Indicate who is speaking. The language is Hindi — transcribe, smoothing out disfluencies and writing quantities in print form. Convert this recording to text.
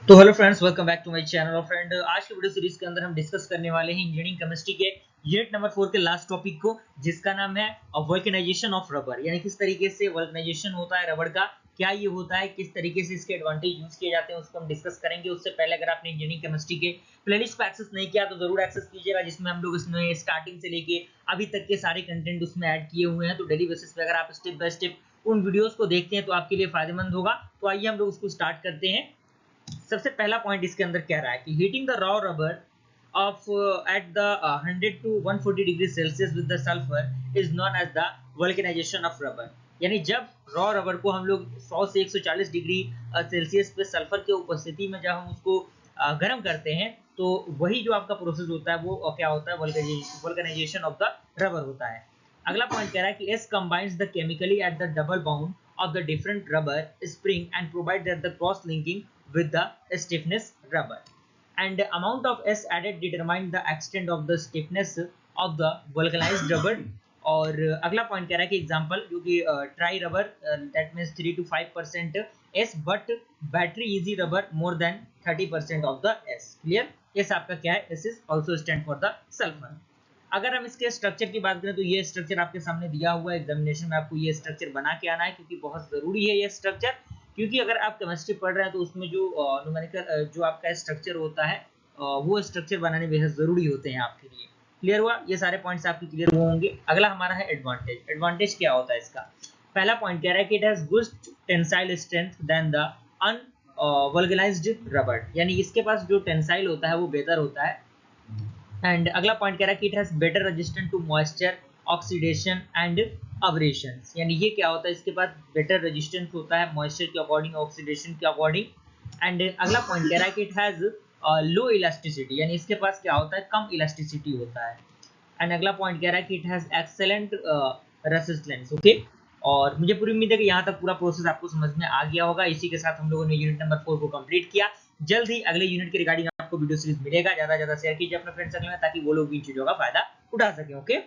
Speaker 1: तो hello friends, welcome back to my channel. और फ्रेंड, आज के वीडियो सीरीज के अंदर हम डिस्कस करने वाले हैं इंजीनियरिंग केमिस्ट्री के यूनिट नंबर 4 के लास्ट टॉपिक को, जिसका नाम है वल्केनाइजेशन ऑफ रबर। यानी किस तरीके से वल्केनाइजेशन होता है रबर का, क्या ये होता है, किस तरीके से इसके एडवांटेज यूज किए जाते हैं, उसको हम डिस्कस करेंगे। उससे पहले अगर आपने इंजीनियरिंग केमिस्ट्री के प्लेलिस्ट को एक्सेस नहीं किया तो जरूर एक्सेस कीजिएगा, जिसमें हम लोग इसमें स्टार्टिंग से लेके अभी तक के सारे कंटेंट उसमें ऐड किए हुए हैं। तो डेली बेसिस पे अगर आप स्टेप बाय स्टेप उन वीडियोस को देखते हैं तो आपके लिए फायदेमंद होगा। तो आइए हम लोग उसको स्टार्ट करते हैं। सबसे पहला पॉइंट इसके अंदर कह रहा है कि heating the raw rubber of at the 100 to 140 degree Celsius with the sulphur is known as the vulcanisation of rubber. यानी जब रॉ रबर को हम लोग 100 से 140 डिग्री सेल्सियस पे सल्फर के उपस्थिति में जब हम उसको गर्म करते हैं तो वही जो आपका प्रोसेस होता है वो क्या होता है, वल्केनाइजेशन ऑफ द रबर होता है। अगला पॉइंट कह रहा है कि S combines the chemically at the double bond of the different rubber spring and provide that the cross linking with the stiffness rubber, and the amount of S added determine the extent of the stiffness of the vulcanized rubber। और अगला पॉइंट कह रहा है कि एग्जांपल जो कि try rubber that means 3 to 5% S but battery easy rubber more than 30% of the S। Clear? S आपका क्या है? S is also stand for the sulphur. अगर हम इसके स्ट्रक्चर की बात करें तो ये स्ट्रक्चर आपके सामने दिया हुआ है। एग्जामिनेशन में आपको ये स्ट्रक्चर बना के आना है, क्योंकि बहुत ज़रूरी है ये स्ट्रक्चर। क्योंकि अगर आप केमिस्ट्री पढ़ रहे हैं तो उसमें जो न्यूमेरिकल जो आपका स्ट्रक्चर होता है वो स्ट्रक्चर बनाने बेहद ज़रूरी होते हैं आपके लिए। क्लियर हुआ? ये सारे पॉइंट्स आपके क्लियर हुए होंगे। अगला हमारा है एडवांटेज। एडवांटेज क्या होता है इसका? पहला पॉइंट कह रहा है कि it has good tensile strength than the unvulcanised rubber. यानी इसके पास जो टेंसाइल होता है वो बेहतर होता है। एंड अगला पॉइंट कह रहा है कि it has better resistant to moisture, oxidation and abrasions. यानी ये क्या होता है, इसके पास बेटर रेजिस्टेंस होता है मॉइस्चर के अकॉर्डिंग, ऑक्सीडेशन के अकॉर्डिंग। एंड अगला पॉइंट कह रहा है कि इट हैज लो इलास्टिसिटी, यानी इसके पास क्या होता है, कम इलास्टिसिटी होता है। एंड अगला पॉइंट कह रहा है कि it has excellent resistance. Okay, और मुझे पूरी उम्मीद है कि यहाँ तक पूरा प्रोसेस आपको समझ में आ गया होगा। इसी के साथ हम लोगों ने यूनिट नंबर 4 को कंप्लीट किया। जल्द ही अगले यूनिट के रिगार्डिंग आपको वीडियो सीरीज मिलेगा। ज्यादा से ज्यादा शेयर कीजिए अपने फ्रेंड सर्कल में, ताकि वो लोग भी इन चीजों का फायदा उठा सकें। ओके।